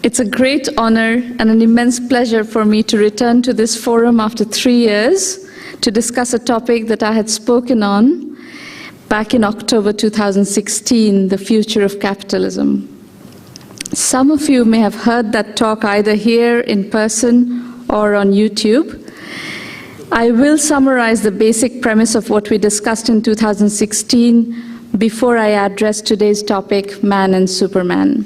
It's a great honor and an immense pleasure for me to return to this forum after 3 years to discuss a topic that I had spoken on back in October 2016, the future of capitalism. Some of you may have heard that talk either here in person or on YouTube. I will summarize the basic premise of what we discussed in 2016 before I address today's topic, Man and Superman.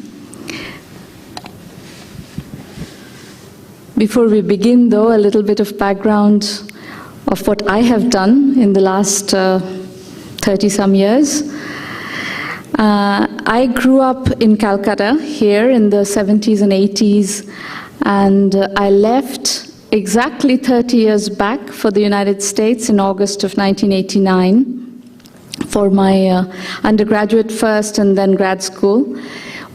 Before we begin, though, a little bit of background of what I have done in the last 30-some years. I grew up in Kolkata here in the 70s and 80s, and I left exactly 30 years back for the United States in August of 1989 for my undergraduate first and then grad school,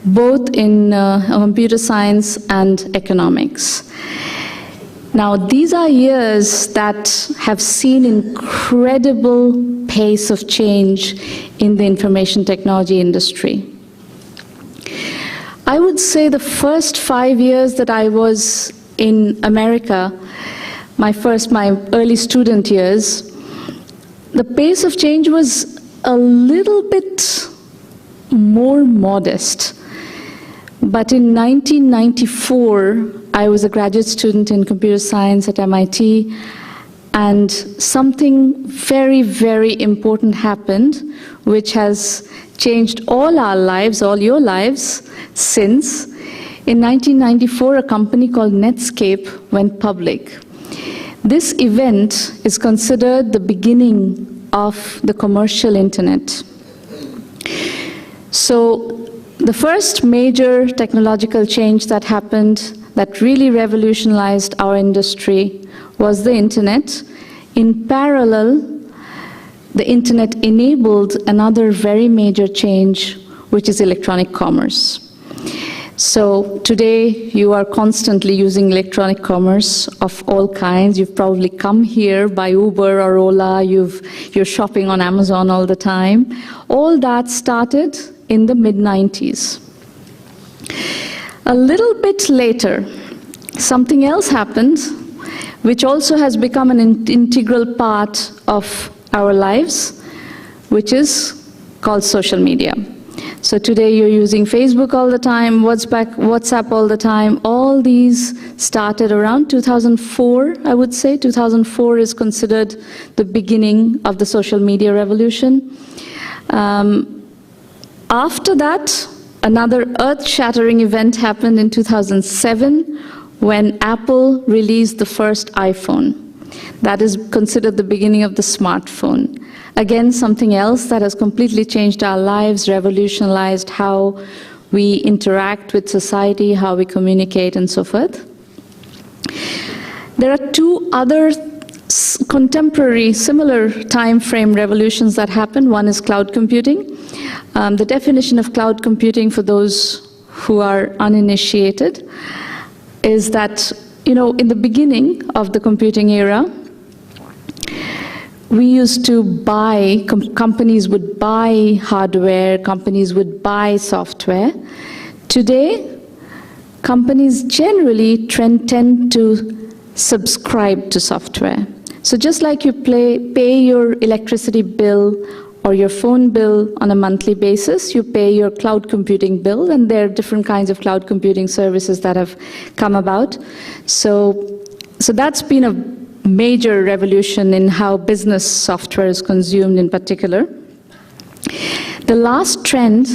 both in computer science and economics. Now, these are years that have seen incredible pace of change in the information technology industry. I would say the first 5 years that I was in America, my early student years, the pace of change was a little bit more modest. But in 1994, I was a graduate student in computer science at MIT, and something very, very important happened, which has changed all our lives, all your lives, since. In 1994, a company called Netscape went public. This event is considered the beginning of the commercial internet. So, the first major technological change that happened that really revolutionized our industry was the internet. In parallel, the internet enabled another very major change, which is electronic commerce. So today, you are constantly using electronic commerce of all kinds. You've probably come here by Uber or Ola. You're shopping on Amazon all the time. All that started in the mid-90s. A little bit later, something else happened, which also has become an integral part of our lives, which is called social media. So today you're using Facebook all the time, WhatsApp all the time. All these started around 2004, I would say. 2004 is considered the beginning of the social media revolution. After that, another earth-shattering event happened in 2007 when Apple released the first iPhone. That is considered the beginning of the smartphone. Again, something else that has completely changed our lives, revolutionized how we interact with society, how we communicate, and so forth. There are two other contemporary, similar time frame revolutions that happened. One is cloud computing. The definition of cloud computing, for those who are uninitiated, is that, in the beginning of the computing era, we used to buy, companies would buy hardware, companies would buy software. Today, companies generally tend to subscribe to software. So just like you pay your electricity bill or your phone bill on a monthly basis, you pay your cloud computing bill, and there are different kinds of cloud computing services that have come about. So that's been a major revolution in how business software is consumed in particular. The last trend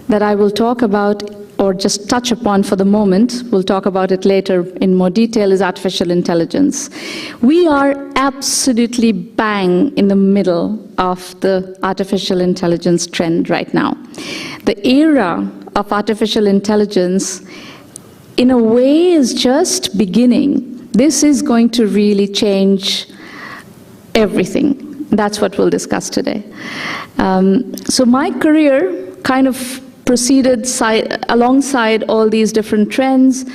that I will talk about, or just touch upon for the moment, we'll talk about it later in more detail, is artificial intelligence. We are absolutely bang in the middle of the artificial intelligence trend right now. The era of artificial intelligence, in a way, is just beginning. This is going to really change everything. That's what we'll discuss today. So my career kind of proceeded alongside all these different trends.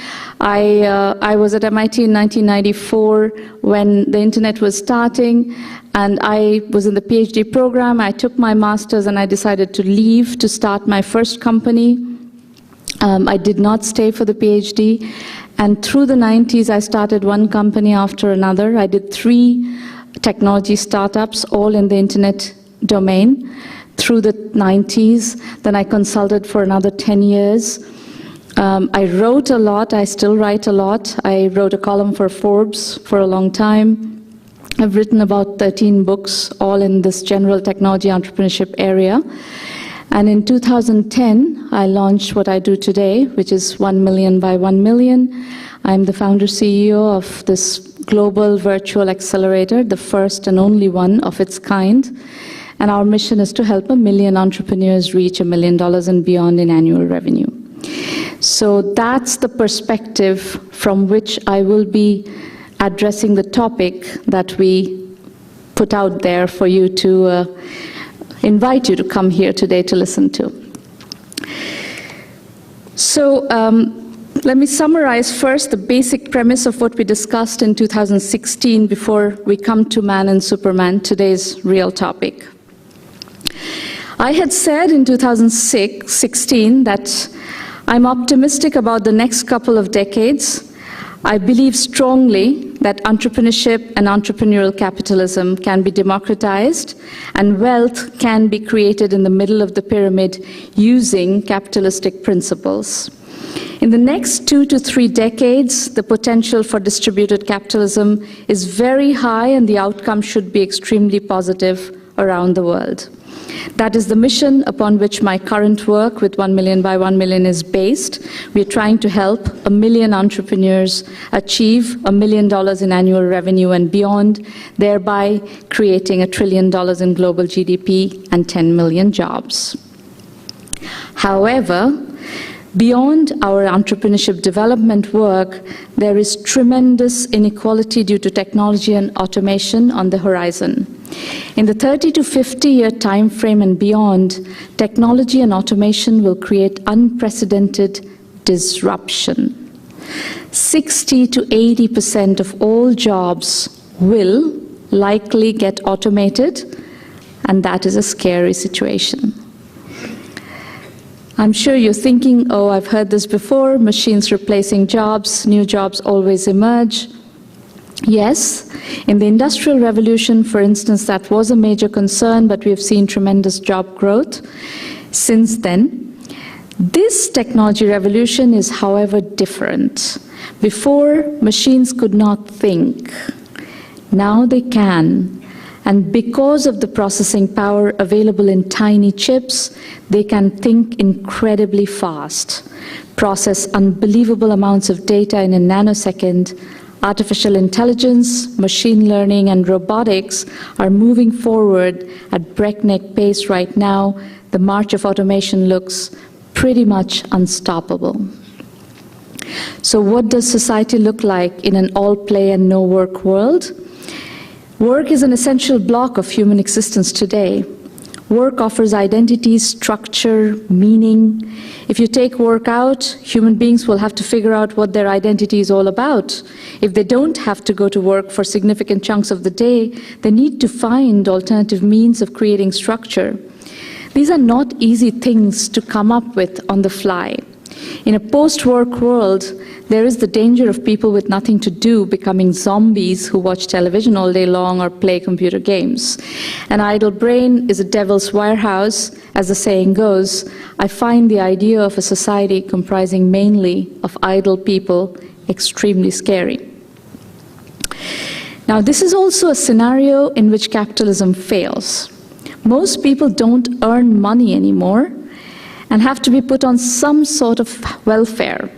I was at MIT in 1994 when the internet was starting, and I was in the PhD program. I took my master's and I decided to leave to start my first company, I did not stay for the PhD. And through the 90s, I started one company after another. I did 3 technology startups, all in the internet domain, through the 90s. Then I consulted for another 10 years. I wrote a lot. I still write a lot. I wrote a column for Forbes for a long time. I've written about 13 books, all in this general technology entrepreneurship area. And in 2010, I launched what I do today, which is 1 million by 1 million. I'm the founder CEO of this global virtual accelerator, the first and only one of its kind. And our mission is to help 1 million entrepreneurs reach $1 million and beyond in annual revenue. So that's the perspective from which I will be addressing the topic that we put out there for you to invite you to come here today to listen to. So let me summarize first the basic premise of what we discussed in 2016 before we come to Man and Superman, today's real topic. I had said in 2016 that I'm optimistic about the next couple of decades. I believe strongly that entrepreneurship and entrepreneurial capitalism can be democratized and wealth can be created in the middle of the pyramid using capitalistic principles. In the next 2 to 3 decades, the potential for distributed capitalism is very high and the outcome should be extremely positive around the world. That is the mission upon which my current work with 1 million by 1 million is based. We are trying to help 1 million entrepreneurs achieve $1 million in annual revenue and beyond, thereby creating $1 trillion in global GDP and 10 million jobs. However, beyond our entrepreneurship development work, there is tremendous inequality due to technology and automation on the horizon. In the 30 to 50-year time frame and beyond, technology and automation will create unprecedented disruption. 60 to 80% of all jobs will likely get automated, and that is a scary situation. I'm sure you're thinking, oh, I've heard this before, machines replacing jobs, new jobs always emerge. Yes, in the Industrial Revolution, for instance, that was a major concern, but we've seen tremendous job growth since then. This technology revolution is, however, different. Before, machines could not think. Now they can. And because of the processing power available in tiny chips, they can think incredibly fast, process unbelievable amounts of data in a nanosecond. Artificial intelligence, machine learning, and robotics are moving forward at breakneck pace right now. The march of automation looks pretty much unstoppable. So what does society look like in an all-play and no-work world? Work is an essential block of human existence today. Work offers identity, structure, meaning. If you take work out, human beings will have to figure out what their identity is all about. If they don't have to go to work for significant chunks of the day, they need to find alternative means of creating structure. These are not easy things to come up with on the fly. In a post-work world, there is the danger of people with nothing to do becoming zombies who watch television all day long or play computer games. An idle brain is a devil's warehouse, as the saying goes. I find the idea of a society comprising mainly of idle people extremely scary. Now, this is also a scenario in which capitalism fails. Most people don't earn money anymore and have to be put on some sort of welfare.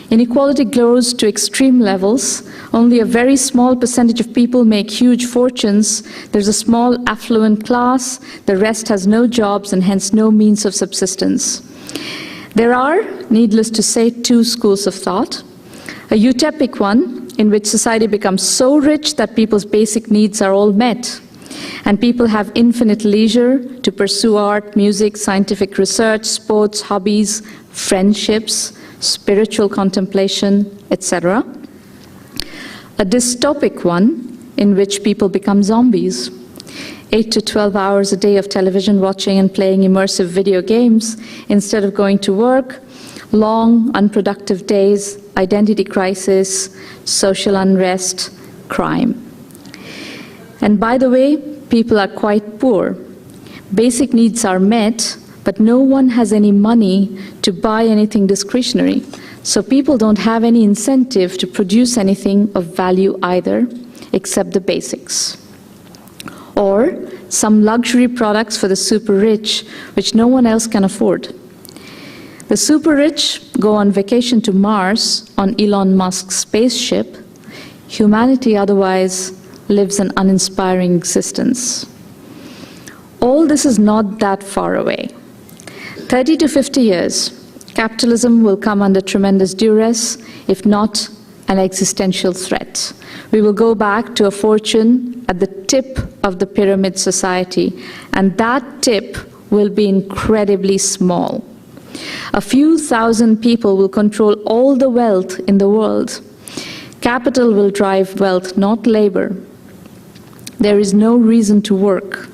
Inequality grows to extreme levels. Only a very small percentage of people make huge fortunes. There's a small affluent class. The rest has no jobs and hence no means of subsistence. There are, needless to say, 2 schools of thought. A utopic one, in which society becomes so rich that people's basic needs are all met, and people have infinite leisure to pursue art, music, scientific research, sports, hobbies, friendships, spiritual contemplation, etc. A dystopic one, in which people become zombies. 8 to 12 hours a day of television watching and playing immersive video games instead of going to work. long, unproductive days, identity crisis, social unrest, crime. And by the way, people are quite poor. Basic needs are met, but no one has any money to buy anything discretionary. So people don't have any incentive to produce anything of value either, except the basics. Or some luxury products for the super rich, which no one else can afford. The super rich go on vacation to Mars on Elon Musk's spaceship. Humanity otherwise lives an uninspiring existence. All this is not that far away. 30 to 50 years, capitalism will come under tremendous duress, if not an existential threat. We will go back to a fortune at the tip of the pyramid society, and that tip will be incredibly small. A few thousand people will control all the wealth in the world. Capital will drive wealth, not labor. There is no reason to work.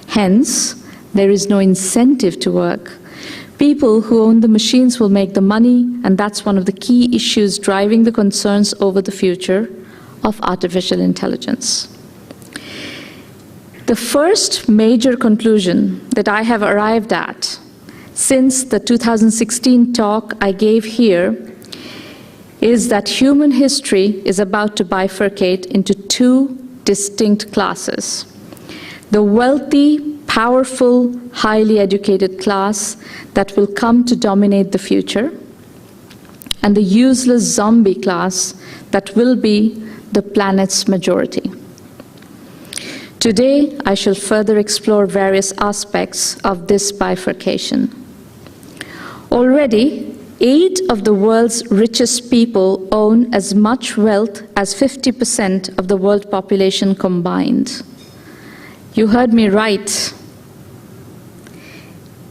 Hence, there is no incentive to work. People who own the machines will make the money, and that's one of the key issues driving the concerns over the future of artificial intelligence. The first major conclusion that I have arrived at since the 2016 talk I gave here is that human history is about to bifurcate into two distinct classes. The wealthy, powerful, highly educated class that will come to dominate the future, and the useless zombie class that will be the planet's majority. Today, I shall further explore various aspects of this bifurcation. Already, 8 of the world's richest people own as much wealth as 50% of the world population combined. You heard me right.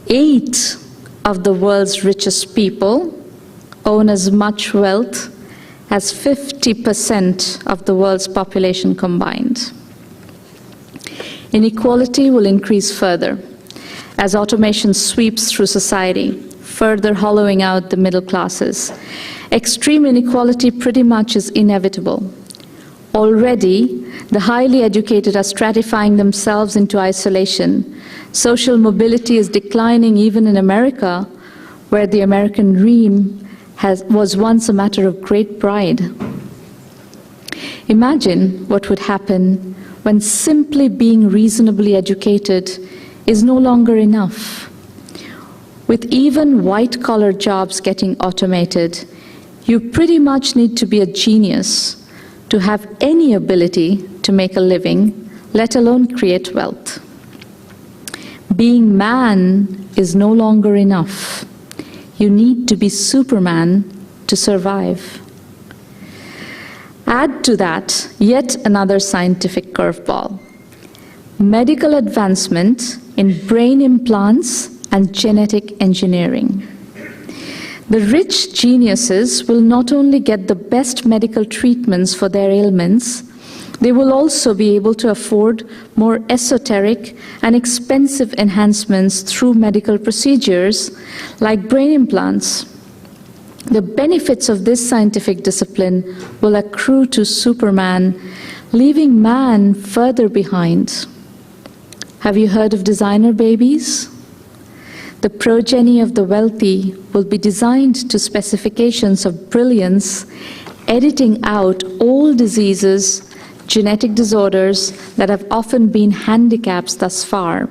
8 of the world's richest people own as much wealth as 50% of the world's population combined. Inequality will increase further as automation sweeps through society, further hollowing out the middle classes. Extreme inequality pretty much is inevitable. Already, the highly educated are stratifying themselves into isolation. Social mobility is declining even in America, where the American dream was once a matter of great pride. Imagine what would happen when simply being reasonably educated is no longer enough. With even white-collar jobs getting automated, you pretty much need to be a genius to have any ability to make a living, let alone create wealth. Being man is no longer enough. You need to be Superman to survive. Add to that yet another scientific curveball: medical advancement in brain implants and genetic engineering. The rich geniuses will not only get the best medical treatments for their ailments, they will also be able to afford more esoteric and expensive enhancements through medical procedures like brain implants. The benefits of this scientific discipline will accrue to Superman, leaving man further behind. Have you heard of designer babies? The progeny of the wealthy will be designed to specifications of brilliance, editing out all diseases, genetic disorders that have often been handicaps thus far.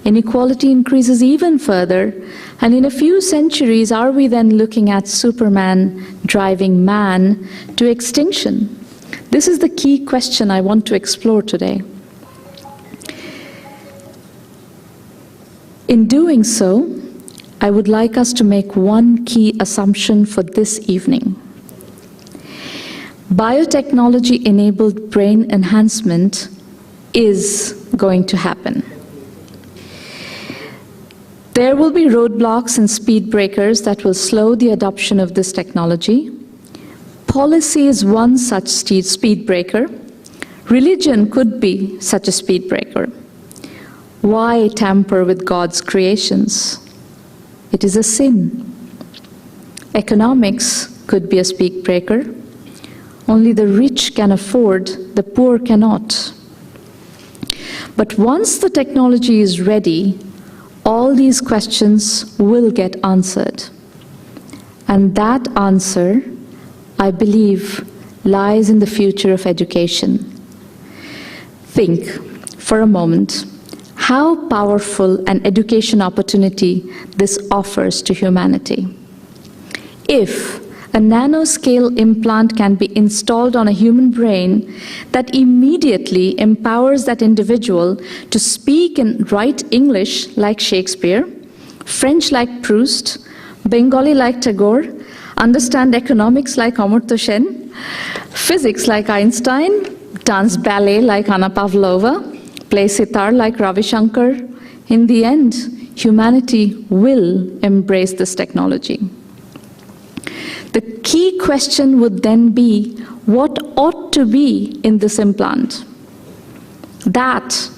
Inequality increases even further, and in a few centuries, are we then looking at Superman driving man to extinction? This is the key question I want to explore today. In doing so, I would like us to make one key assumption for this evening. Biotechnology-enabled brain enhancement is going to happen. There will be roadblocks and speed breakers that will slow the adoption of this technology. Policy is one such speed breaker. Religion could be such a speed breaker. Why tamper with God's creations? It is a sin. Economics could be a speak breaker. Only the rich can afford, the poor cannot. But once the technology is ready, all these questions will get answered. And that answer, I believe, lies in the future of education. Think for a moment how powerful an education opportunity this offers to humanity. If a nanoscale implant can be installed on a human brain that immediately empowers that individual to speak and write English like Shakespeare, French like Proust, Bengali like Tagore, understand economics like Amartya Sen, physics like Einstein, dance ballet like Anna Pavlova, play sitar like Ravi Shankar, in the end, humanity will embrace this technology. The key question would then be, what ought to be in this implant? That,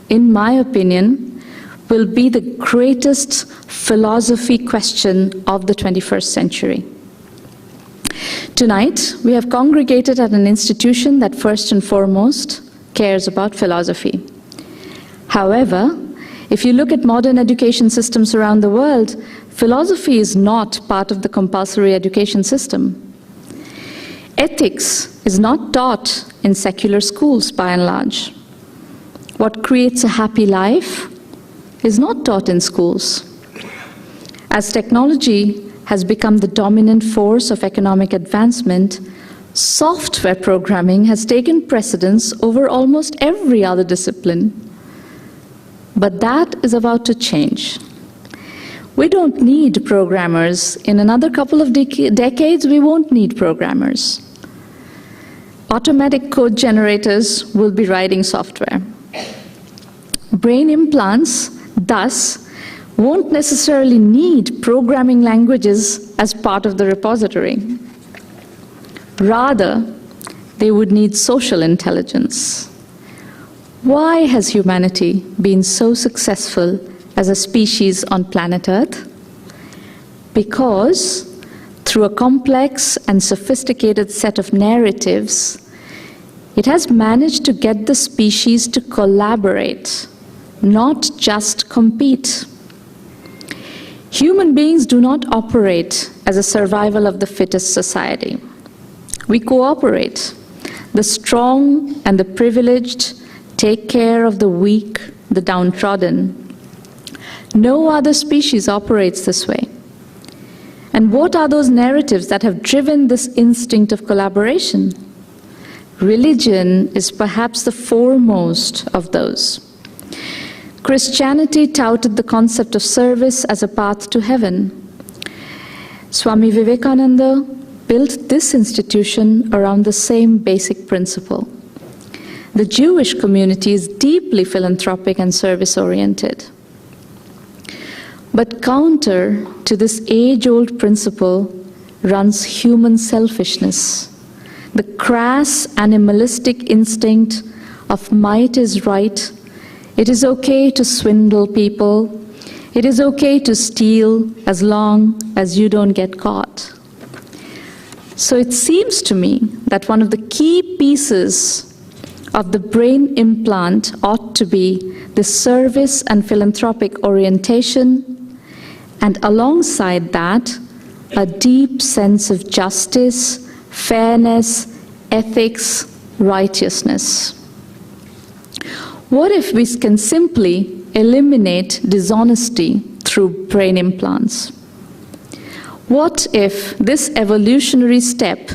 in my opinion, will be the greatest philosophy question of the 21st century. Tonight, we have congregated at an institution that first and foremost cares about philosophy. However, if you look at modern education systems around the world, philosophy is not part of the compulsory education system. Ethics is not taught in secular schools by and large. What creates a happy life is not taught in schools. As technology has become the dominant force of economic advancement, software programming has taken precedence over almost every other discipline. But that is about to change. We don't need programmers. In another couple of decades, we won't need programmers. Automatic code generators will be writing software. Brain implants, thus, won't necessarily need programming languages as part of the repository. Rather, they would need social intelligence. Why has humanity been so successful as a species on planet Earth? Because through a complex and sophisticated set of narratives, it has managed to get the species to collaborate, not just compete. Human beings do not operate as a survival of the fittest society. We cooperate. The strong and the privileged take care of the weak, the downtrodden. No other species operates this way. And what are those narratives that have driven this instinct of collaboration? Religion is perhaps the foremost of those. Christianity touted the concept of service as a path to heaven. Swami Vivekananda built this institution around the same basic principle. The Jewish community is deeply philanthropic and service-oriented. But counter to this age-old principle runs human selfishness, the crass animalistic instinct of might is right. It is okay to swindle people. It is okay to steal as long as you don't get caught. So it seems to me that one of the key pieces of the brain implant ought to be the service and philanthropic orientation, and alongside that, a deep sense of justice, fairness, ethics, righteousness. What if we can simply eliminate dishonesty through brain implants? What if this evolutionary step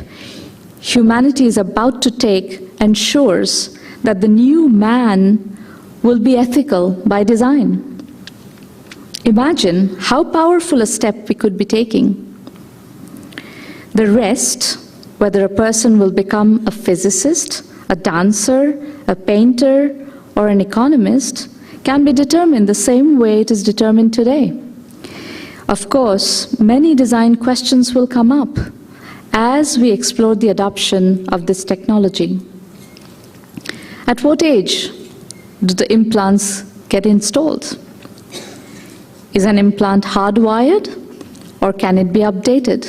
humanity is about to take ensures that the new man will be ethical by design? Imagine how powerful a step we could be taking. The rest, whether a person will become a physicist, a dancer, a painter, or an economist, can be determined the same way it is determined today. Of course, many design questions will come up as we explore the adoption of this technology. At what age do the implants get installed? Is an implant hardwired, or can it be updated?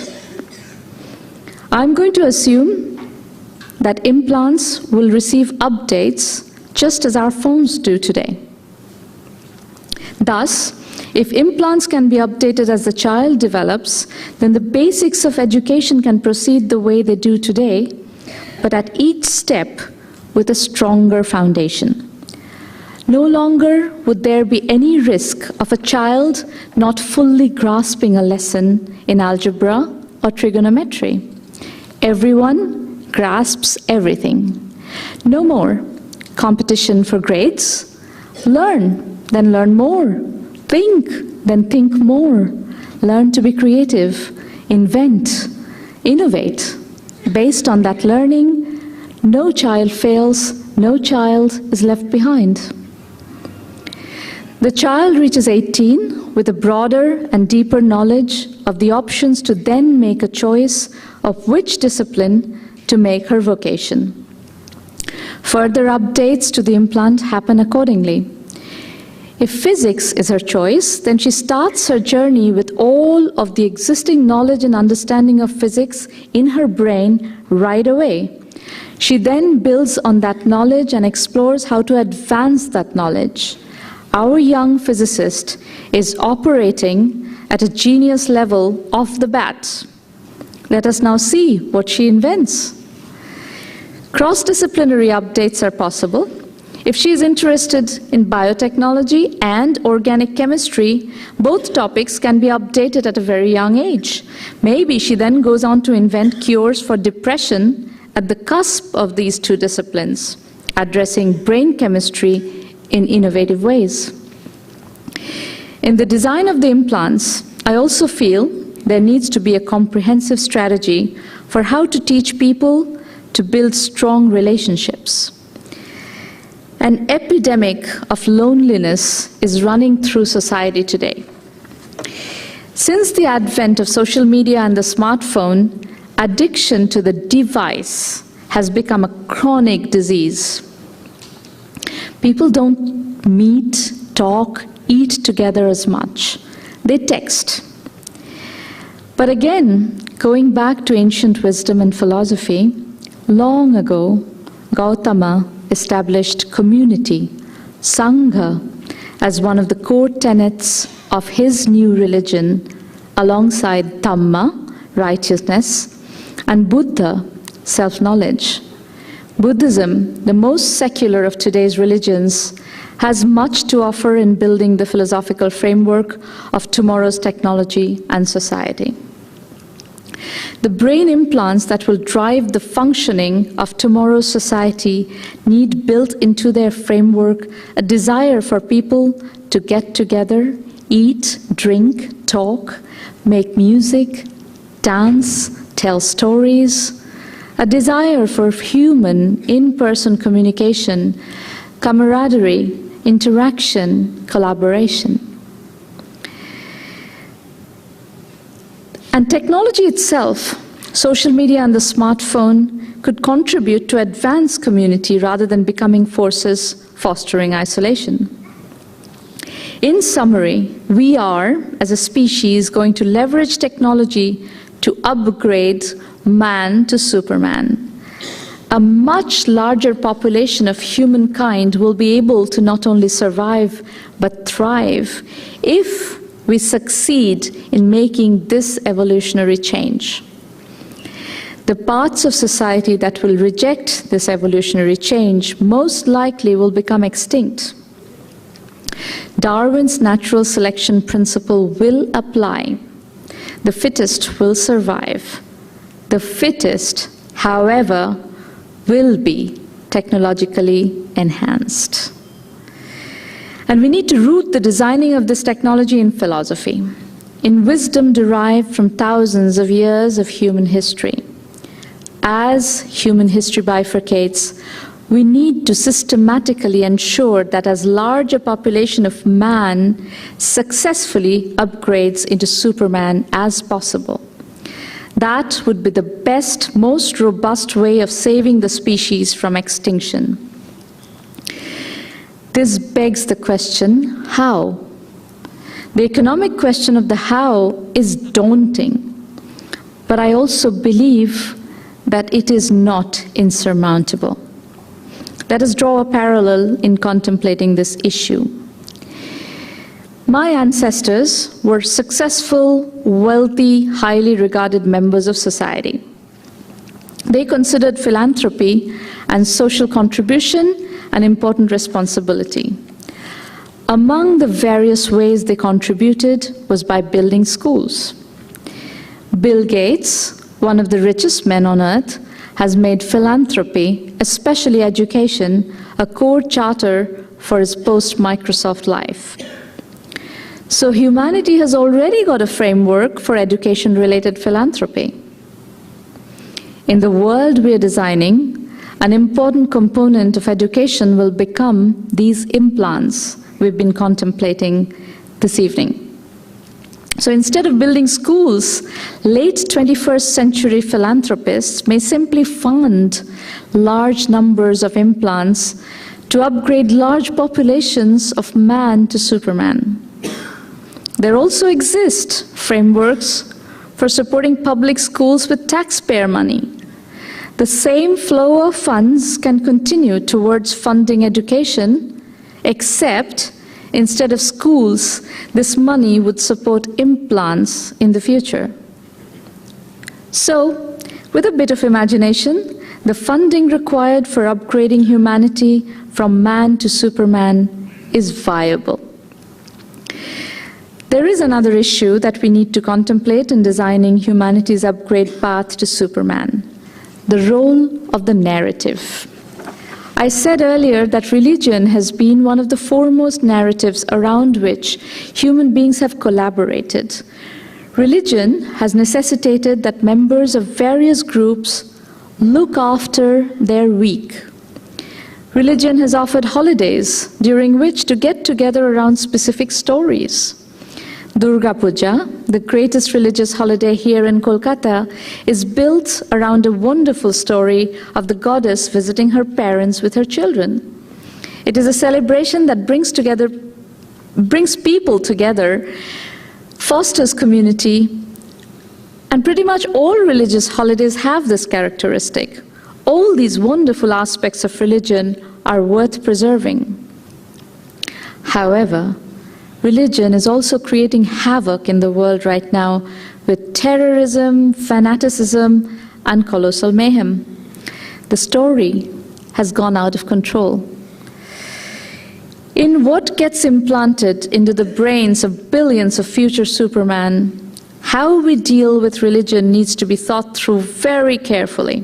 I'm going to assume that implants will receive updates just as our phones do today. Thus, if implants can be updated as the child develops, then the basics of education can proceed the way they do today, but at each step with a stronger foundation. No longer would there be any risk of a child not fully grasping a lesson in algebra or trigonometry. Everyone grasps everything. No more competition for grades. Learn, then learn more. Think, then think more. Learn to be creative. Invent. Innovate. Based on that learning, no child fails, no child is left behind. The child reaches 18 with a broader and deeper knowledge of the options to then make a choice of which discipline to make her vocation. Further updates to the implant happen accordingly. If physics is her choice, then she starts her journey with all of the existing knowledge and understanding of physics in her brain right away. She then builds on that knowledge and explores how to advance that knowledge. Our young physicist is operating at a genius level off the bat. Let us now see what she invents. Cross-disciplinary updates are possible. If she is interested in biotechnology and organic chemistry, both topics can be updated at a very young age. Maybe she then goes on to invent cures for depression at the cusp of these two disciplines, addressing brain chemistry in innovative ways. In the design of the implants, I also feel there needs to be a comprehensive strategy for how to teach people to build strong relationships. An epidemic of loneliness is running through society today. Since the advent of social media and the smartphone, addiction to the device has become a chronic disease. People don't meet, talk, eat together as much. They text. But again, going back to ancient wisdom and philosophy, long ago, Gautama established community, Sangha, as one of the core tenets of his new religion, alongside Dhamma, righteousness, and Buddha, self-knowledge. Buddhism, the most secular of today's religions, has much to offer in building the philosophical framework of tomorrow's technology and society. The brain implants that will drive the functioning of tomorrow's society need built into their framework a desire for people to get together, eat, drink, talk, make music, dance, tell stories, a desire for human, in-person communication, camaraderie, interaction, collaboration. And technology itself, social media and the smartphone, could contribute to advance community rather than becoming forces fostering isolation. In summary, we are, as a species, going to leverage technology to upgrade man to Superman. A much larger population of humankind will be able to not only survive, but thrive if we succeed in making this evolutionary change. The parts of society that will reject this evolutionary change most likely will become extinct. Darwin's natural selection principle will apply. The fittest will survive. The fittest, however, will be technologically enhanced. And we need to root the designing of this technology in philosophy, in wisdom derived from thousands of years of human history. As human history bifurcates, we need to systematically ensure that as large a population of man successfully upgrades into Superman as possible. That would be the best, most robust way of saving the species from extinction. This begs the question, how? The economic question of the how is daunting, but I also believe that it is not insurmountable. Let us draw a parallel in contemplating this issue. My ancestors were successful, wealthy, highly regarded members of society. They considered philanthropy and social contribution an important responsibility. Among the various ways they contributed was by building schools. Bill Gates, one of the richest men on earth, has made philanthropy, especially education, a core charter for his post-Microsoft life. So humanity has already got a framework for education-related philanthropy. In the world we are designing, an important component of education will become these implants we've been contemplating this evening. So instead of building schools, late 21st century philanthropists may simply fund large numbers of implants to upgrade large populations of man to Superman. There also exist frameworks for supporting public schools with taxpayer money. The same flow of funds can continue towards funding education, except instead of schools, this money would support implants in the future. So, with a bit of imagination, the funding required for upgrading humanity from man to Superman is viable. There is another issue that we need to contemplate in designing humanity's upgrade path to Superman: the role of the narrative. I said earlier that religion has been one of the foremost narratives around which human beings have collaborated. Religion has necessitated that members of various groups look after their weak. Religion has offered holidays during which to get together around specific stories. Durga Puja, the greatest religious holiday here in Kolkata, is built around a wonderful story of the goddess visiting her parents with her children. It is a celebration that brings people together, fosters community, and pretty much all religious holidays have this characteristic. All these wonderful aspects of religion are worth preserving. However, religion is also creating havoc in the world right now with terrorism, fanaticism, and colossal mayhem. The story has gone out of control. In what gets implanted into the brains of billions of future Superman, how we deal with religion needs to be thought through very carefully,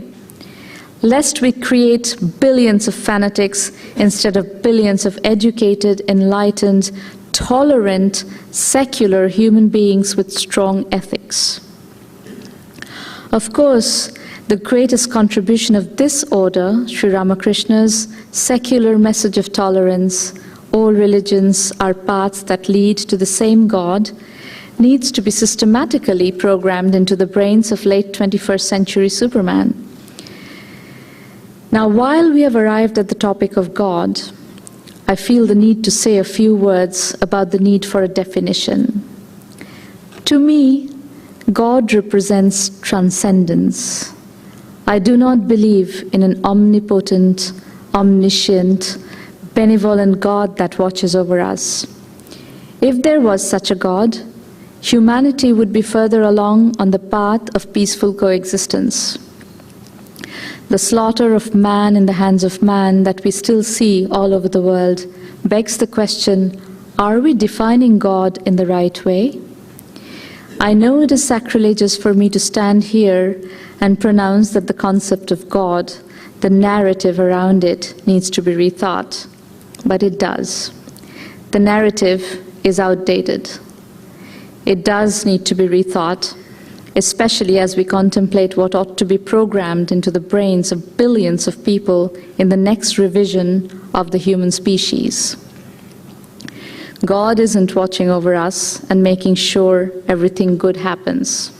lest we create billions of fanatics instead of billions of educated, enlightened, tolerant, secular human beings with strong ethics. Of course, the greatest contribution of this order, Sri Ramakrishna's secular message of tolerance, all religions are paths that lead to the same God, needs to be systematically programmed into the brains of late 21st century Superman. Now, while we have arrived at the topic of God, I feel the need to say a few words about the need for a definition. To me, God represents transcendence. I do not believe in an omnipotent, omniscient, benevolent God that watches over us. If there was such a God, humanity would be further along on the path of peaceful coexistence. The slaughter of man in the hands of man that we still see all over the world begs the question, are we defining God in the right way? I know it is sacrilegious for me to stand here and pronounce that the concept of God, the narrative around it, needs to be rethought, but it does. The narrative is outdated. It does need to be rethought, especially as we contemplate what ought to be programmed into the brains of billions of people in the next revision of the human species. God isn't watching over us and making sure everything good happens.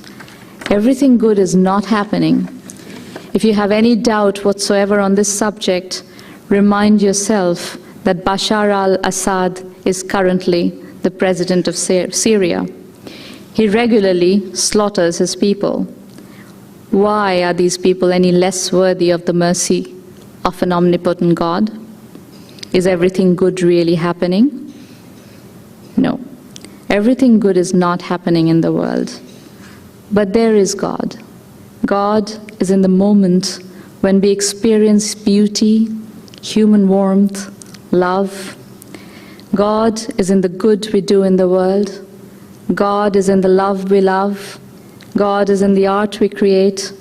Everything good is not happening. If you have any doubt whatsoever on this subject, remind yourself that Bashar al-Assad is currently the president of Syria. He regularly slaughters his people. Why are these people any less worthy of the mercy of an omnipotent God? Is everything good really happening? No. Everything good is not happening in the world. But there is God. God is in the moment when we experience beauty, human warmth, love. God is in the good we do in the world. God is in the love we love. God is in the art we create.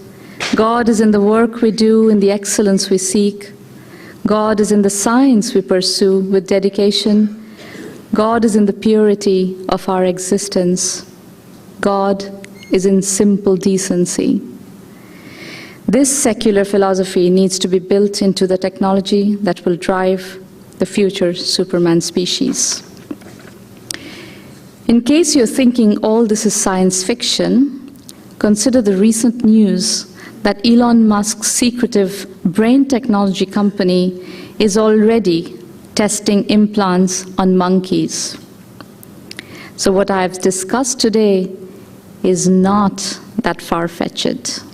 God is in the work we do, in the excellence we seek. God is in the science we pursue with dedication. God is in the purity of our existence. God is in simple decency. This secular philosophy needs to be built into the technology that will drive the future Superman species. In case you're thinking all this is science fiction, consider the recent news that Elon Musk's secretive brain technology company is already testing implants on monkeys. So what I've discussed today is not that far-fetched.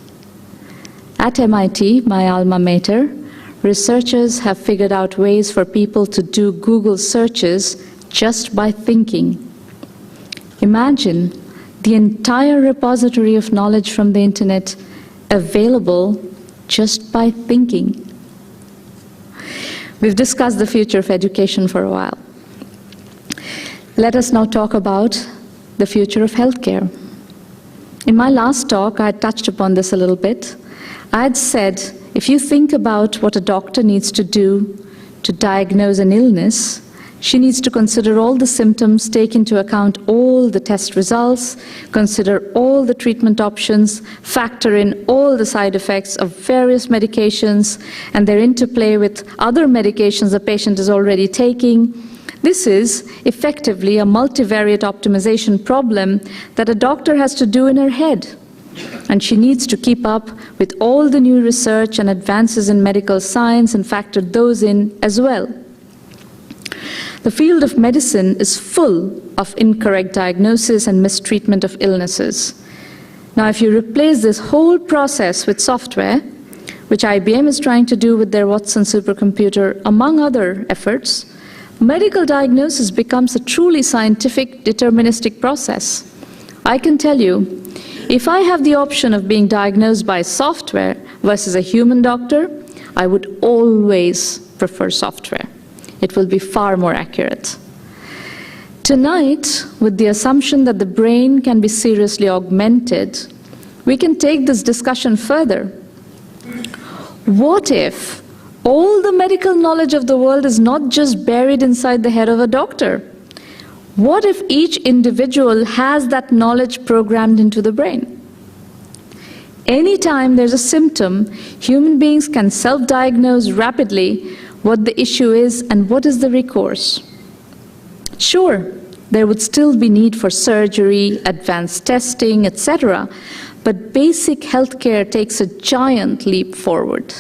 At MIT, my alma mater, researchers have figured out ways for people to do Google searches just by thinking. Imagine the entire repository of knowledge from the internet available just by thinking. We've discussed the future of education for a while. Let us now talk about the future of healthcare. In my last talk, I had touched upon this a little bit. I had said, if you think about what a doctor needs to do to diagnose an illness, she needs to consider all the symptoms, take into account all the test results, consider all the treatment options, factor in all the side effects of various medications and their interplay with other medications the patient is already taking. This is effectively a multivariate optimization problem that a doctor has to do in her head. And she needs to keep up with all the new research and advances in medical science and factor those in as well. The field of medicine is full of incorrect diagnosis and mistreatment of illnesses. Now, if you replace this whole process with software, which IBM is trying to do with their Watson supercomputer, among other efforts, medical diagnosis becomes a truly scientific, deterministic process. I can tell you, if I have the option of being diagnosed by software versus a human doctor, I would always prefer software. It will be far more accurate. Tonight, with the assumption that the brain can be seriously augmented, we can take this discussion further. What if all the medical knowledge of the world is not just buried inside the head of a doctor? What if each individual has that knowledge programmed into the brain? Anytime there's a symptom, human beings can self-diagnose rapidly what the issue is and what is the recourse. Sure, there would still be need for surgery, advanced testing, etc., but basic healthcare takes a giant leap forward.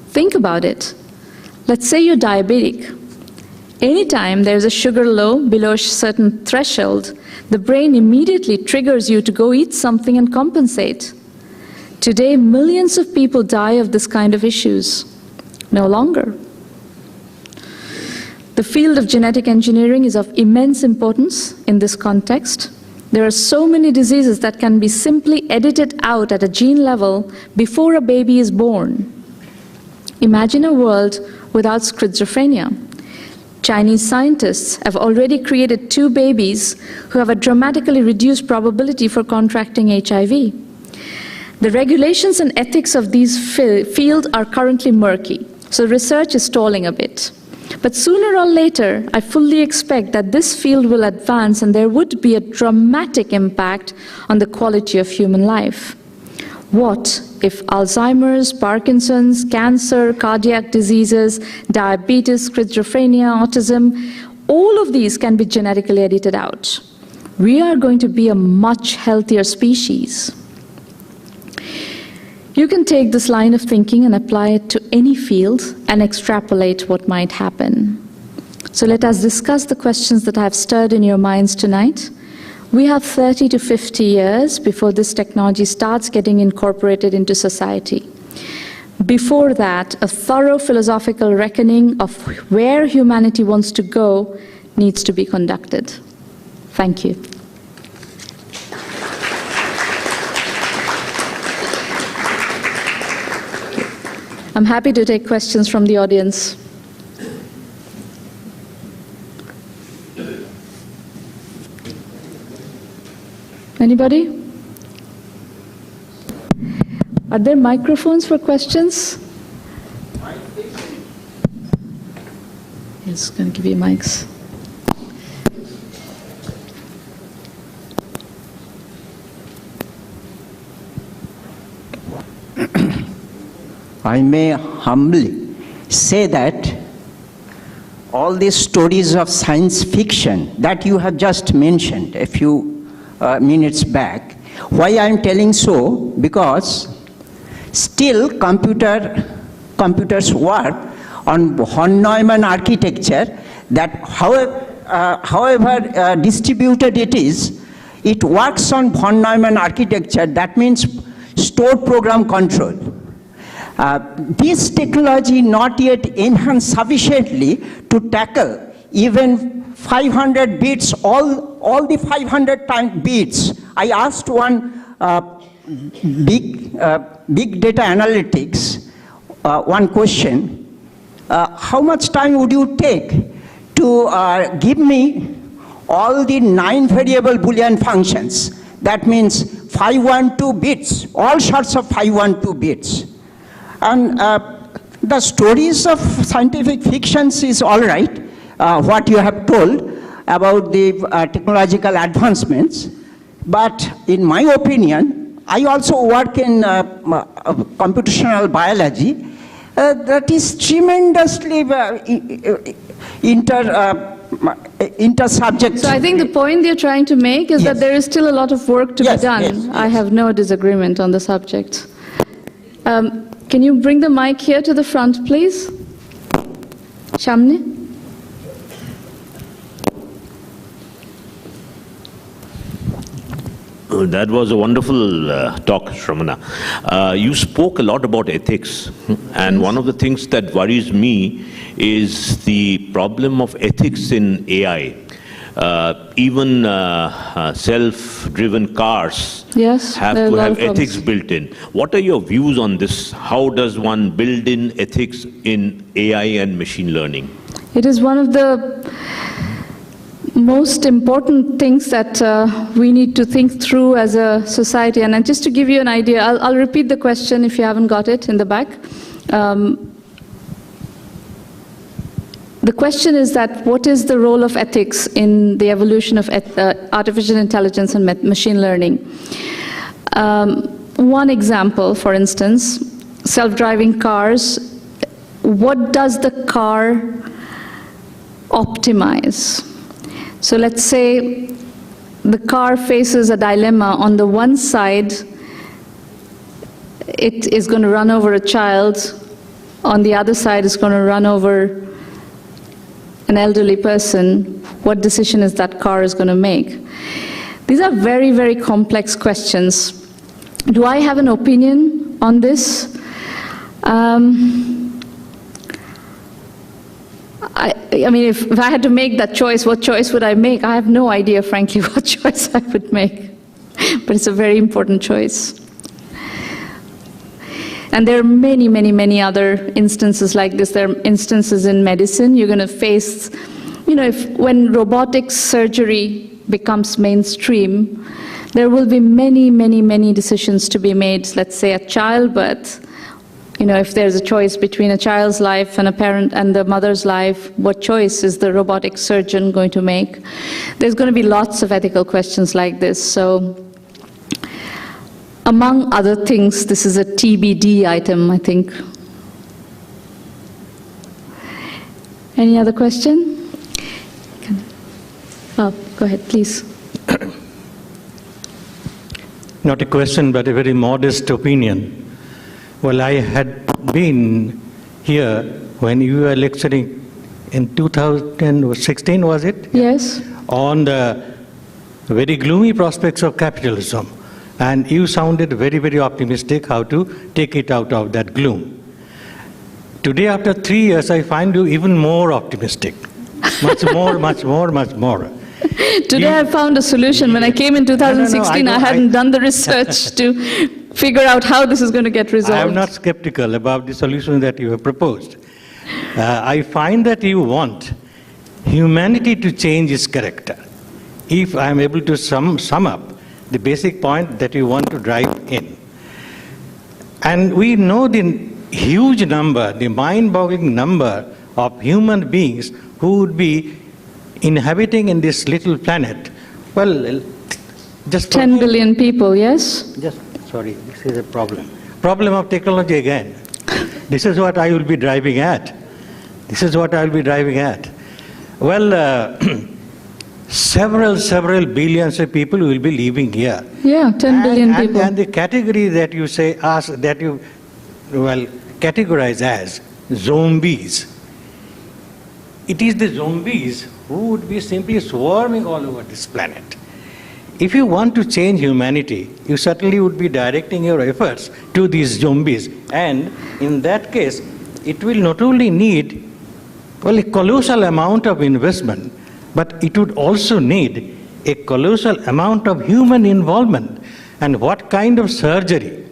Think about it. Let's say you're diabetic. Anytime there's a sugar low below a certain threshold, the brain immediately triggers you to go eat something and compensate. Today, millions of people die of this kind of issues. No longer. The field of genetic engineering is of immense importance in this context. There are so many diseases that can be simply edited out at a gene level before a baby is born. Imagine a world without schizophrenia. Chinese scientists have already created 2 babies who have a dramatically reduced probability for contracting HIV. The regulations and ethics of these fields are currently murky, so research is stalling a bit. But sooner or later, I fully expect that this field will advance and there would be a dramatic impact on the quality of human life. What if Alzheimer's, Parkinson's, cancer, cardiac diseases, diabetes, schizophrenia, autism, all of these can be genetically edited out? We are going to be a much healthier species. You can take this line of thinking and apply it to any field and extrapolate what might happen. So let us discuss the questions that I have stirred in your minds tonight. We have 30 to 50 years before this technology starts getting incorporated into society. Before that, a thorough philosophical reckoning of where humanity wants to go needs to be conducted. Thank you. I'm happy to take questions from the audience. Anybody? Are there microphones for questions? Yes, going to give you mics. I may humbly say that all these stories of science fiction that you have just mentioned a few minutes back, why I am telling so, because still computers work on von Neumann architecture that however distributed it is, it works on von Neumann architecture, that means stored program control. This technology not yet enhanced sufficiently to tackle even 500 bits, all the 500 bits. I asked one big data analytics one question, how much time would you take to give me all the 9 variable Boolean functions? That means 512 bits, all sorts of 512 bits. And the stories of scientific fictions is all right, what you have told about the technological advancements. But in my opinion, I also work in computational biology. That is tremendously inter-subject. So I think the point you're trying to make is that there is still a lot of work to be done. Yes. I have no disagreement on the subject. Can you bring the mic here to the front, please? Shamni? That was a wonderful talk, Sramana. You spoke a lot about ethics, and one of the things that worries me is the problem of ethics in AI. Even self-driven cars have to have ethics built in. What are your views on this? How does one build in ethics in AI and machine learning? It is one of the most important things that we need to think through as a society. And just to give you an idea, I'll repeat the question if you haven't got it in the back. The question is that what is the role of ethics in the evolution of artificial intelligence and machine learning? One example, for instance, self-driving cars. What does the car optimize? So let's say the car faces a dilemma. On the one side, it is going to run over a child. On the other side, it's going to run over an elderly person. What decision is that car is going to make? These are very, very complex questions. Do I have an opinion on this? I mean, if I had to make that choice, what choice would I make? I have no idea, frankly, what choice I would make. But it's a very important choice. And there are many, many, many other instances like this. There are instances in medicine. You're going to face, when robotic surgery becomes mainstream, there will be many, many, many decisions to be made. Let's say at childbirth, if there's a choice between a child's life and a parent and the mother's life, what choice is the robotic surgeon going to make? There's going to be lots of ethical questions like this. So, among other things, this is a TBD item, I think. Any other question? Oh, go ahead, please. Not a question, but a very modest opinion. Well, I had been here when you were lecturing in 2016, was it? Yes. On the very gloomy prospects of capitalism. And you sounded very, very optimistic how to take it out of that gloom. Today, after 3 years, I find you even more optimistic. Much more, much more, much more. Today I found a solution. When I came in 2016, I hadn't done the research to figure out how this is going to get resolved. I am not skeptical about the solution that you have proposed. I find that you want humanity to change its character. If I am able to sum up the basic point that you want to drive in. And we know the huge number, the mind-boggling number of human beings who would be inhabiting in this little planet. Well, just 10 billion people, yes? Sorry, this is a problem. Problem of technology again. This is what I will be driving at. This is what I will be driving at. Well, several billions of people will be living here. Yeah, 10 billion people. And the category that you say, that you, well, categorize as zombies. It is the zombies who would be simply swarming all over this planet. If you want to change humanity, you certainly would be directing your efforts to these zombies. And in that case, it will not only need, well, a colossal amount of investment, but it would also need a colossal amount of human involvement. And what kind of surgery?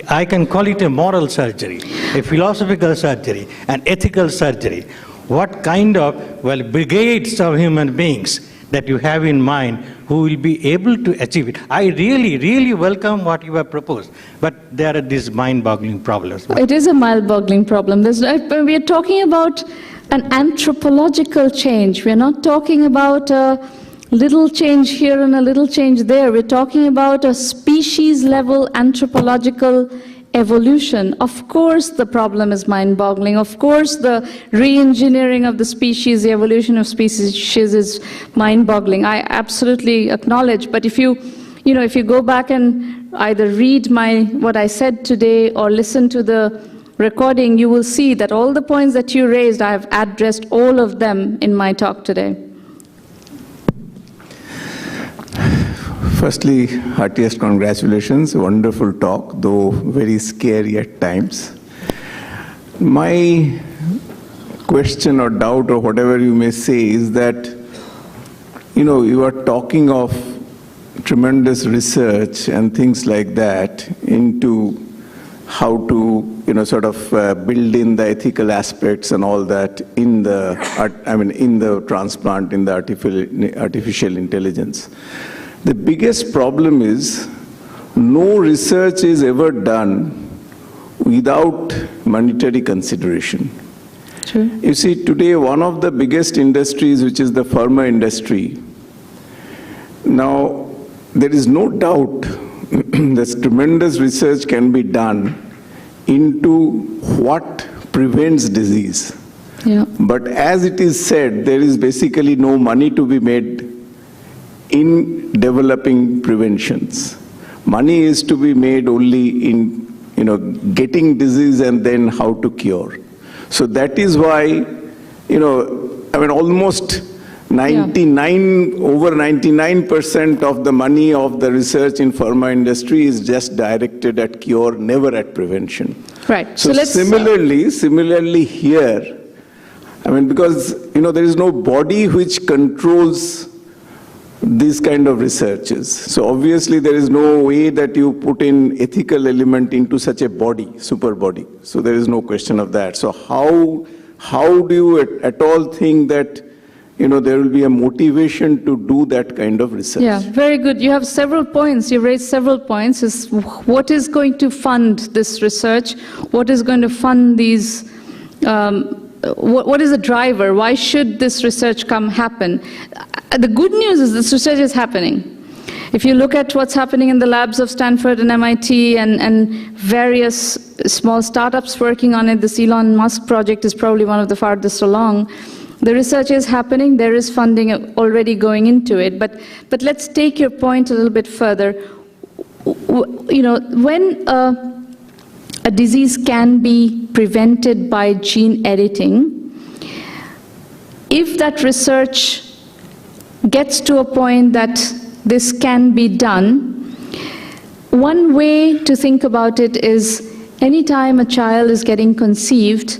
I can call it a moral surgery, a philosophical surgery, an ethical surgery. What kind of, well, brigades of human beings that you have in mind who will be able to achieve it. I really welcome what you have proposed, but there are these mind-boggling problems. It is a mind-boggling problem. We are talking about an anthropological change. We are not talking about a little change here and a little change there. We're talking about a species-level anthropological evolution. Of course the problem is mind-boggling. Of course the re-engineering of the species, the evolution of species is mind-boggling. I absolutely acknowledge, but if you go back and either read what I said today or listen to the recording, you will see that all the points that you raised, I have addressed all of them in my talk today. Firstly, heartiest congratulations. Wonderful talk, though very scary at times. My question or doubt or whatever you may say is that, you are talking of tremendous research and things like that into how to, sort of build in the ethical aspects and all that in the transplant, in the artificial intelligence. The biggest problem is no research is ever done without monetary consideration. True. You see, today one of the biggest industries, which is the pharma industry, now there is no doubt that tremendous research can be done into what prevents disease. Yeah. But as it is said, there is basically no money to be made in developing preventions. Money is to be made only in, getting disease and then how to cure. So that is why, almost over 99% of the money of the research in pharma industry is just directed at cure, never at prevention. Right. So similarly here, because, there is no body which controls these kind of researches. So obviously there is no way that you put in ethical element into such a body, super body. So there is no question of that. So how do you at all think that, there will be a motivation to do that kind of research? Yeah, very good. You have several points. You've raised several points. What is going to fund this research? What is going to fund these what is the driver? Why should this research happen? The good news is this research is happening. If you look at what's happening in the labs of Stanford and MIT and various small startups working on it, this Elon Musk project is probably one of the farthest along. The research is happening. There is funding already going into it. But let's take your point a little bit further. When a disease can be prevented by gene editing, if that research gets to a point that this can be done, one way to think about it is anytime a child is getting conceived,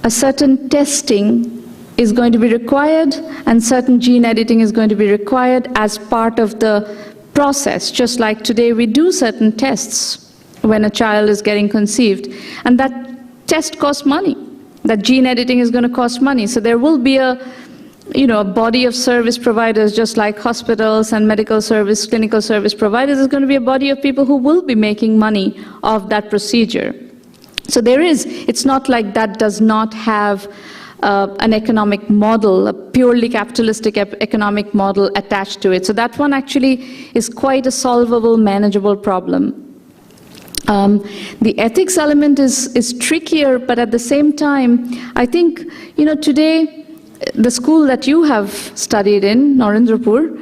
a certain testing is going to be required and certain gene editing is going to be required as part of the process. Just like today we do certain tests when a child is getting conceived, and that test costs money. That gene editing is going to cost money. So there will be a body of service providers, just like hospitals and medical service, clinical service providers. There's going to be a body of people who will be making money off that procedure. So it's not like that does not have an economic model, a purely capitalistic economic model attached to it. So that one actually is quite a solvable, manageable problem. The ethics element is trickier, but at the same time, I think, today, the school that you have studied in, Narendrapur,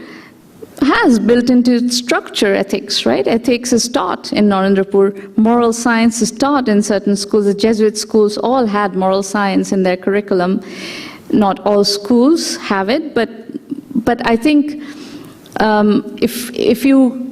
has built into its structure ethics, right? Ethics is taught in Narendrapur. Moral science is taught in certain schools. The Jesuit schools all had moral science in their curriculum. Not all schools have it, but I think if you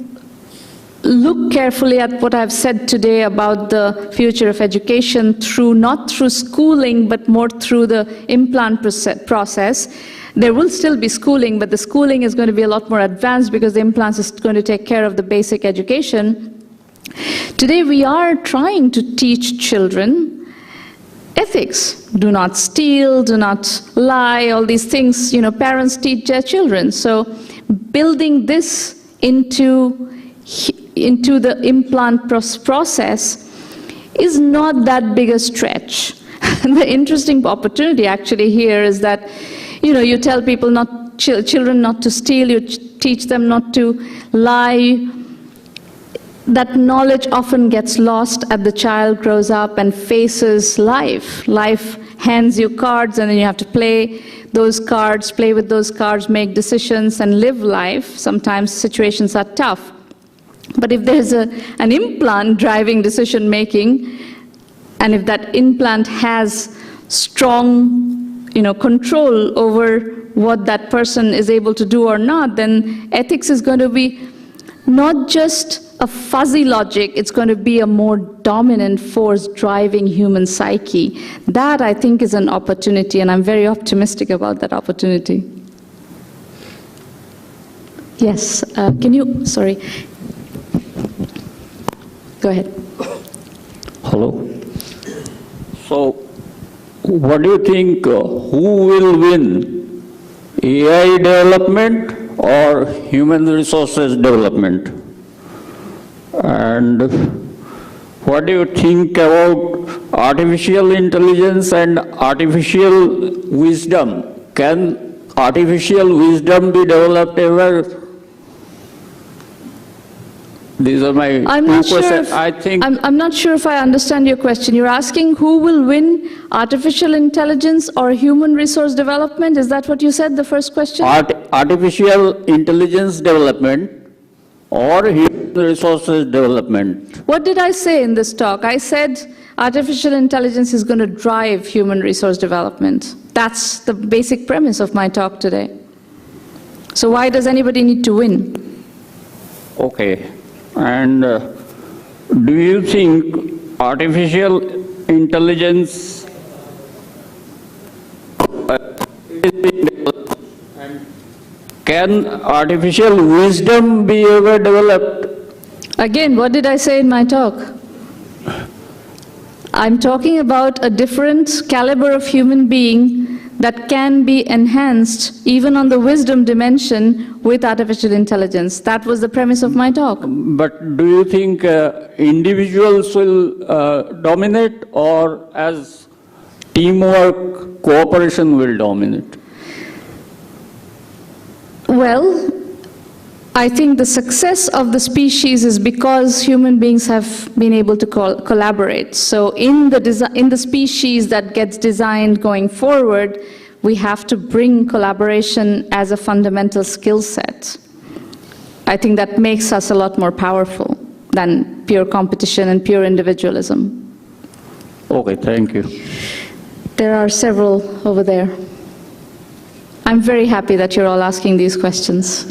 look carefully at what I've said today about the future of education not through schooling, but more through the implant process, there will still be schooling, but the schooling is going to be a lot more advanced because the implants is going to take care of the basic education. Today we are trying to teach children ethics. Do not steal, do not lie, all these things, parents teach their children. So building this into the implant process is not that big a stretch. The interesting opportunity actually here is that, you tell people children not to steal, you teach them not to lie. That knowledge often gets lost as the child grows up and faces life. Life hands you cards and then you have to play those cards, play with those cards, make decisions and live life. Sometimes situations are tough. But if there's an implant driving decision making, and if that implant has strong control over what that person is able to do or not, then ethics is going to be not just a fuzzy logic, it's going to be a more dominant force driving human psyche. That, I think, is an opportunity, and I'm very optimistic about that opportunity. Yes, sorry. Go ahead. Hello. So, what do you think, who will win, AI development or human resources development? And what do you think about artificial intelligence and artificial wisdom? Can artificial wisdom be developed ever? These are my two questions. I'm not sure if I understand your question. You're asking who will win, artificial intelligence or human resource development? Is that what you said, the first question? Artificial intelligence development or human resources development. What did I say in this talk? I said artificial intelligence is going to drive human resource development. That's the basic premise of my talk today. So why does anybody need to win? Okay. And do you think artificial intelligence is being developed? And can artificial wisdom be ever developed? Again, what did I say in my talk? I'm talking about a different caliber of human being that can be enhanced even on the wisdom dimension with artificial intelligence. That was the premise of my talk. But do you think individuals will dominate, or as teamwork, cooperation will dominate? Well, I think the success of the species is because human beings have been able to collaborate. So in the species that gets designed going forward, we have to bring collaboration as a fundamental skill set. I think that makes us a lot more powerful than pure competition and pure individualism. Okay, thank you. There are several over there. I'm very happy that you're all asking these questions.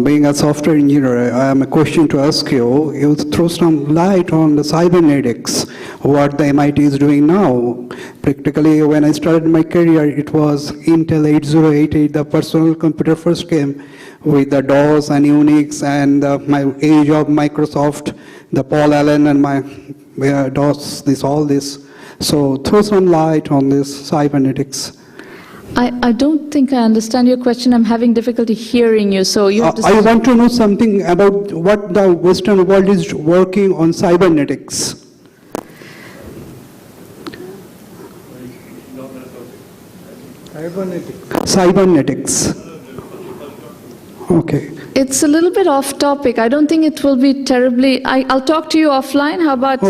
Being a software engineer, I have a question to ask you. You throw some light on the cybernetics, what the MIT is doing now. Practically, when I started my career, it was Intel 8088, the personal computer first came with the DOS and Unix and my age of Microsoft, the Paul Allen and my DOS, all this. So throw some light on this cybernetics. I don't think I understand your question. I'm having difficulty hearing you, so you have to... I want to know something about what the Western world is working on cybernetics. Cybernetics. Okay. It's a little bit off topic. I don't think it will be terribly... I'll talk to you offline. How about,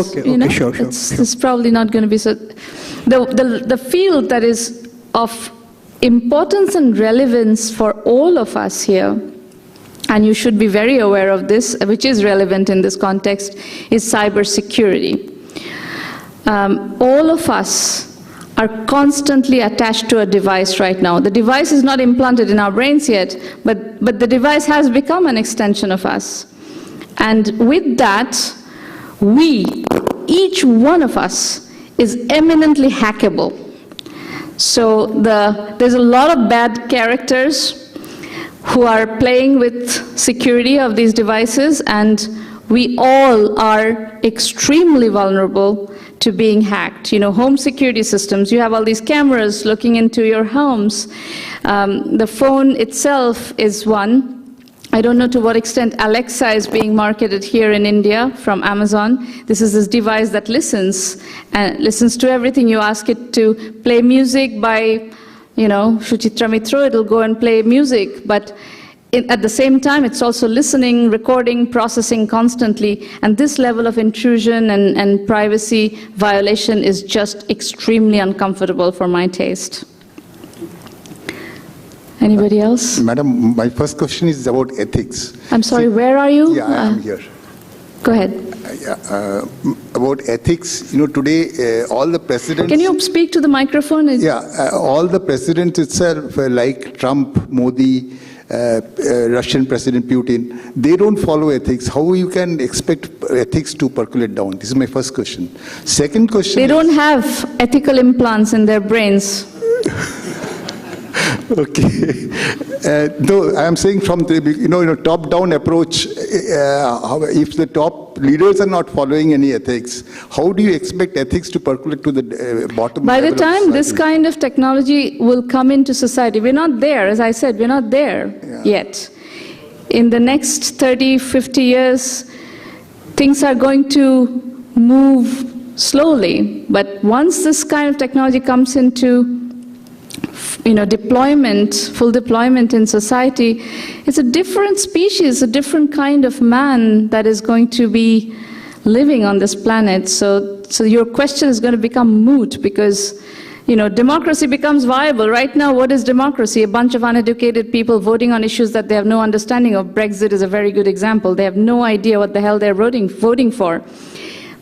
sure. It's probably not going to be so... The field that is of importance and relevance for all of us here, and you should be very aware of this, which is relevant in this context, is cybersecurity. All of us are constantly attached to a device right now. The device is not implanted in our brains yet, but the device has become an extension of us. And with that, each one of us is eminently hackable. So there's a lot of bad characters who are playing with security of these devices, and we all are extremely vulnerable to being hacked. You know, home security systems, you have all these cameras looking into your homes. The phone itself is one. I don't know to what extent Alexa is being marketed here in India from Amazon. This is this device that listens to everything. You ask it to play music by, Sramana Mitra, it'll go and play music. But at the same time, it's also listening, recording, processing constantly. And this level of intrusion and privacy violation is just extremely uncomfortable for my taste. Anybody else? Madam, my first question is about ethics. I'm sorry, where are you? Yeah, I'm here. Go ahead. About ethics, today all the presidents... Can you speak to the microphone? All the presidents itself, like Trump, Modi, Russian President Putin, they don't follow ethics. How you can expect ethics to percolate down? This is my first question. Second question They don't have ethical implants in their brains. Okay. No, I am saying from the top-down approach, if the top leaders are not following any ethics, how do you expect ethics to percolate to the bottom? By the time this kind of technology will come into society, we're not there, as I said, we're not there yet. In the next 30, 50 years, things are going to move slowly. But once this kind of technology comes into full deployment in society, it's a different species, a different kind of man that is going to be living on this planet. So your question is going to become moot because, democracy becomes viable. Right now, what is democracy? A bunch of uneducated people voting on issues that they have no understanding of. Brexit is a very good example. They have no idea what the hell they're voting for.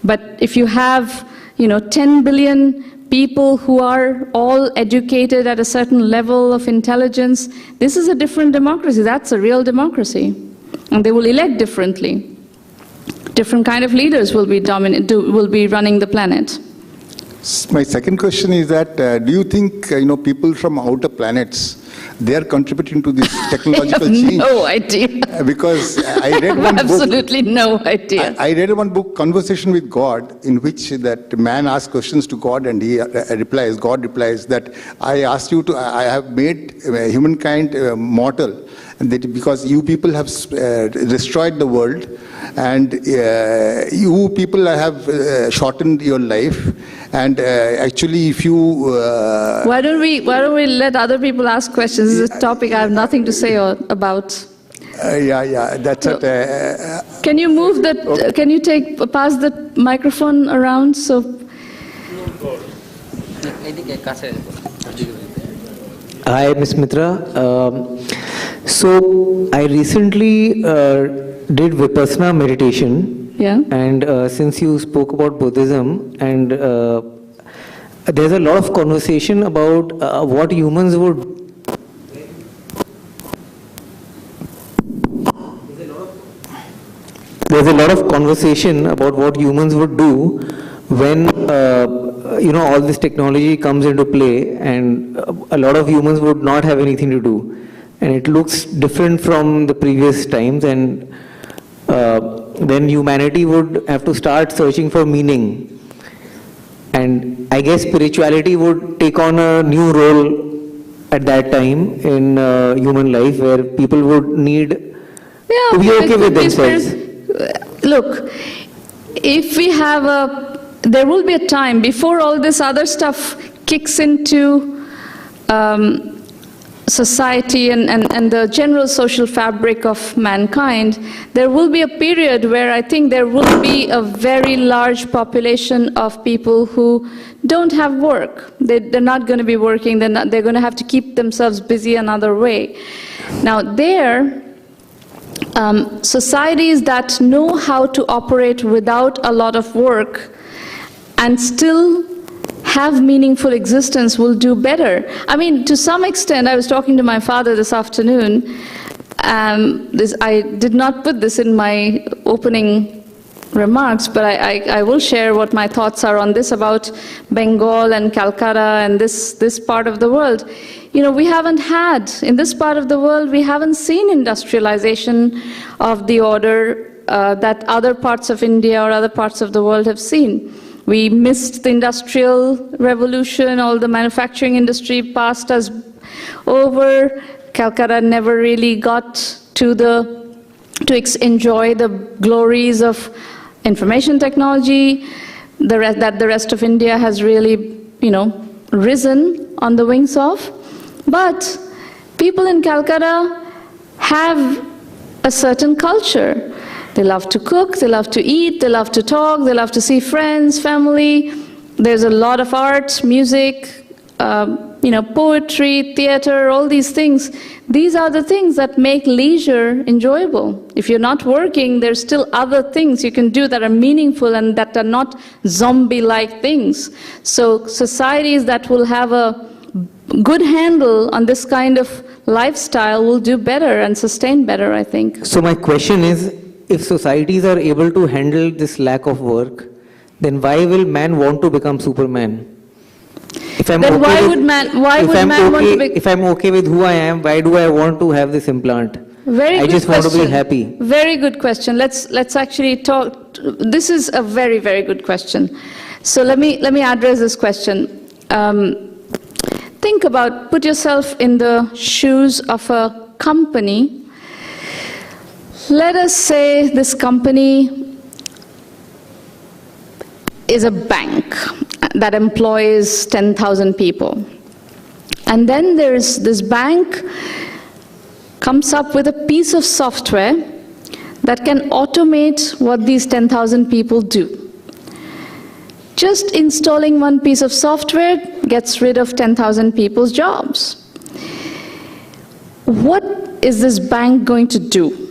But if you have, 10 billion people who are all educated at a certain level of intelligence, this is a different democracy. That's a real democracy. And they will elect differently. Different kind of leaders will be running the planet. My second question is that, do you think, people from outer planets, they are contributing to this technological change? No idea. Because I read one book. Absolutely no idea. I read one book, Conversation with God, in which that man asks questions to God and he replies, God replies that I have made humankind mortal. And that because you people have destroyed the world, and you people have shortened your life, and actually, if you why don't we let other people ask questions? This is a topic I have nothing to say about. That's it. Can you move that? Okay. Can you pass the microphone around so? Hi, Ms. Mitra. So I recently did Vipassana meditation. Yeah. And since you spoke about Buddhism, and there's a lot of conversation about what humans would. There's a lot of conversation about what humans would do when all this technology comes into play, and a lot of humans would not have anything to do, and it looks different from the previous times, and then humanity would have to start searching for meaning. And I guess spirituality would take on a new role at that time in human life, where people would need to be okay with themselves. Look, if we have there will be a time before all this other stuff kicks into society and the general social fabric of mankind. There will be a period where I think there will be a very large population of people who don't have work. They're not going to be working. They're going to have to keep themselves busy another way. Now societies that know how to operate without a lot of work and still have meaningful existence will do better. I mean, to some extent, I was talking to my father this afternoon. I did not put this in my opening remarks, but I will share what my thoughts are on this about Bengal and Calcutta and this part of the world. You know, we haven't had, in this part of the world, we haven't seen industrialization of the order that other parts of India or other parts of the world have seen. We missed the industrial revolution, all the manufacturing industry passed us over. Calcutta never really got to enjoy the glories of information technology that the rest of India has really, risen on the wings of. But people in Calcutta have a certain culture. They love to cook, they love to eat, they love to talk, they love to see friends, family. There's a lot of art, music, poetry, theater, all these things. These are the things that make leisure enjoyable. If you're not working, there's still other things you can do that are meaningful and that are not zombie-like things. So societies that will have a good handle on this kind of lifestyle will do better and sustain better, I think. So my question is, if societies are able to handle this lack of work, then why will man want to become Superman? If I'm then okay why with, would man want to be... If I'm okay with who I am, why do I want to have this implant? I just want to be happy. Very good question. Let's actually talk. This is a very, very good question. So let me address this question. Put yourself in the shoes of a company. Let us say this company is a bank that employs 10,000 people. And then there's this bank comes up with a piece of software that can automate what these 10,000 people do. Just installing one piece of software gets rid of 10,000 people's jobs. What is this bank going to do?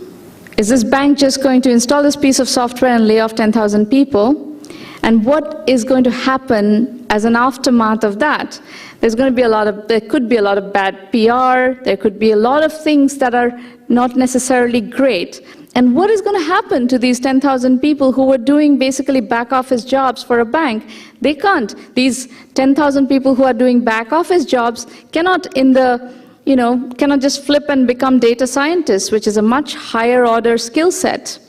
Is this bank just going to install this piece of software and lay off 10,000 people? And what is going to happen as an aftermath of that? There could be a lot of bad PR, there could be a lot of things that are not necessarily great. And what is going to happen to these 10,000 people who were doing basically back office jobs for a bank? They can't. These 10,000 people who are doing back office jobs cannot cannot just flip and become data scientists, which is a much higher order skill set.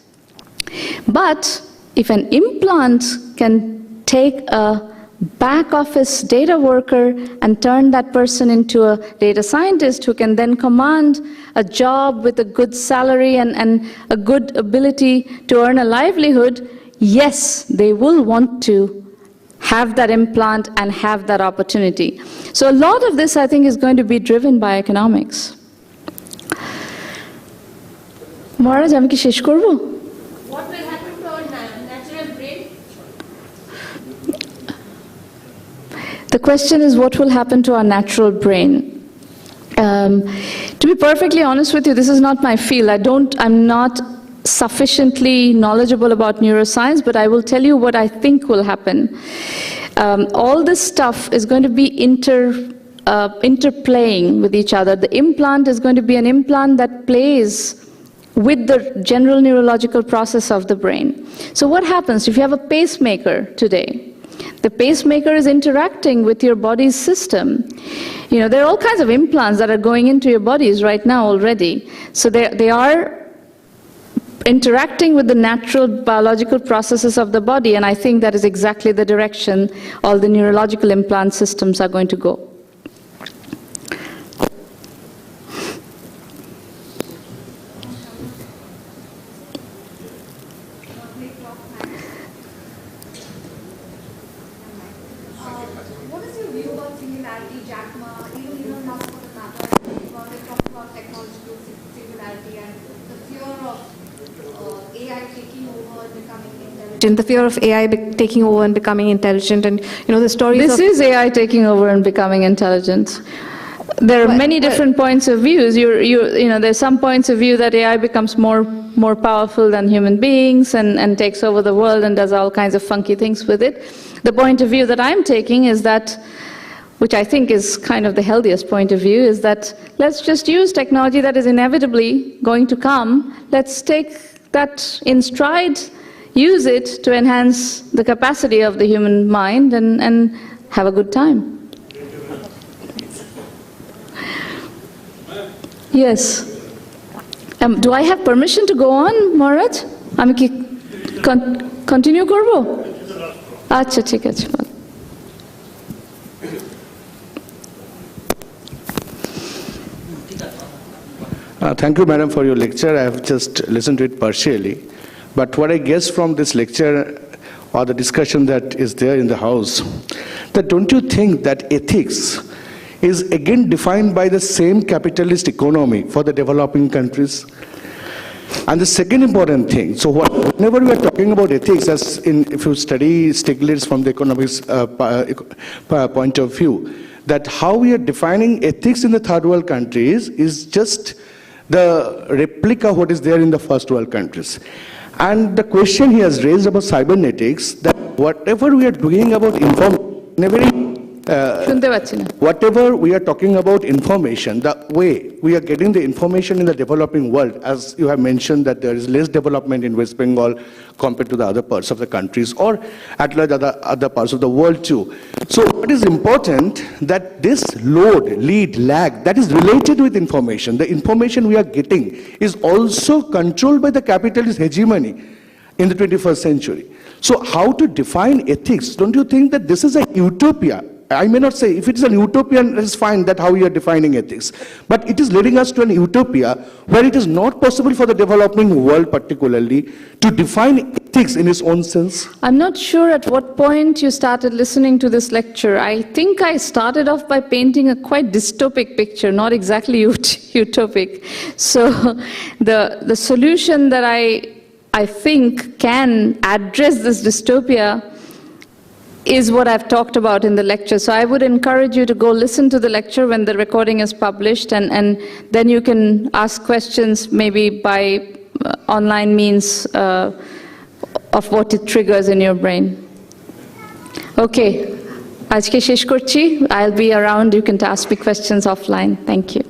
But if an implant can take a back office data worker and turn that person into a data scientist who can then command a job with a good salary and a good ability to earn a livelihood, yes, they will want to have that implant and have that opportunity. So a lot of this, I think, is going to be driven by economics. Maharaj, আমি কি শেষ করব? What will happen to our natural brain? The question is, what will happen to our natural brain? To be perfectly honest with you, this is not my field. I'm not sufficiently knowledgeable about neuroscience, but I will tell you what I think will happen. all this stuff is going to be interplaying with each other. The implant is going to be an implant that plays with the general neurological process of the brain. So what happens if you have a pacemaker today? The pacemaker is interacting with your body's system. You know, there are all kinds of implants that are going into your bodies right now already. So they are interacting with the natural biological processes of the body, and I think that is exactly the direction all the neurological implant systems are going to go. What is your view about singularity, Jack Ma, even not for the matter, when they talk about technological singularity and the fear of AI taking over and becoming intelligent? The fear of AI taking over and becoming intelligent, and the stories This is AI taking over and becoming intelligent. There are many different points of views. There's some points of view that AI becomes more powerful than human beings and takes over the world and does all kinds of funky things with it. The point of view that I'm taking is that, which I think is kind of the healthiest point of view, is that let's just use technology that is inevitably going to come. Let's take that in stride, use it to enhance the capacity of the human mind and have a good time. Yes. Do I have permission to go on, Maharaj? আমি কি continue করব? আচ্ছা ঠিক আছে। Thank you, madam, for your lecture. I have just listened to it partially. But what I guess from this lecture or the discussion that is there in the house, that don't you think that ethics is again defined by the same capitalist economy for the developing countries? And the second important thing, so whenever we are talking about ethics, as in if you study Stiglitz from the economics point of view, that how we are defining ethics in the third world countries is just the replica of what is there in the first world countries. And the question he has raised about cybernetics, that whatever we are doing about whatever we are talking about information, the way we are getting the information in the developing world, as you have mentioned that there is less development in West Bengal compared to the other parts of the countries, or at large other parts of the world too. So what is important, that this lead, lag, that is related with information. The information we are getting is also controlled by the capitalist hegemony in the 21st century. So how to define ethics? Don't you think that this is a utopia? I may not say, if it is an utopian, it's fine that how we are defining ethics. But it is leading us to an utopia where it is not possible for the developing world particularly to define ethics in its own sense. I'm not sure at what point you started listening to this lecture. I think I started off by painting a quite dystopic picture, not exactly utopic. So the solution that I think can address this dystopia is what I've talked about in the lecture. So I would encourage you to go listen to the lecture when the recording is published, and then you can ask questions maybe by online means of what it triggers in your brain. Okay, আজকে শেষ করছি. I'll be around. You can ask me questions offline. Thank you.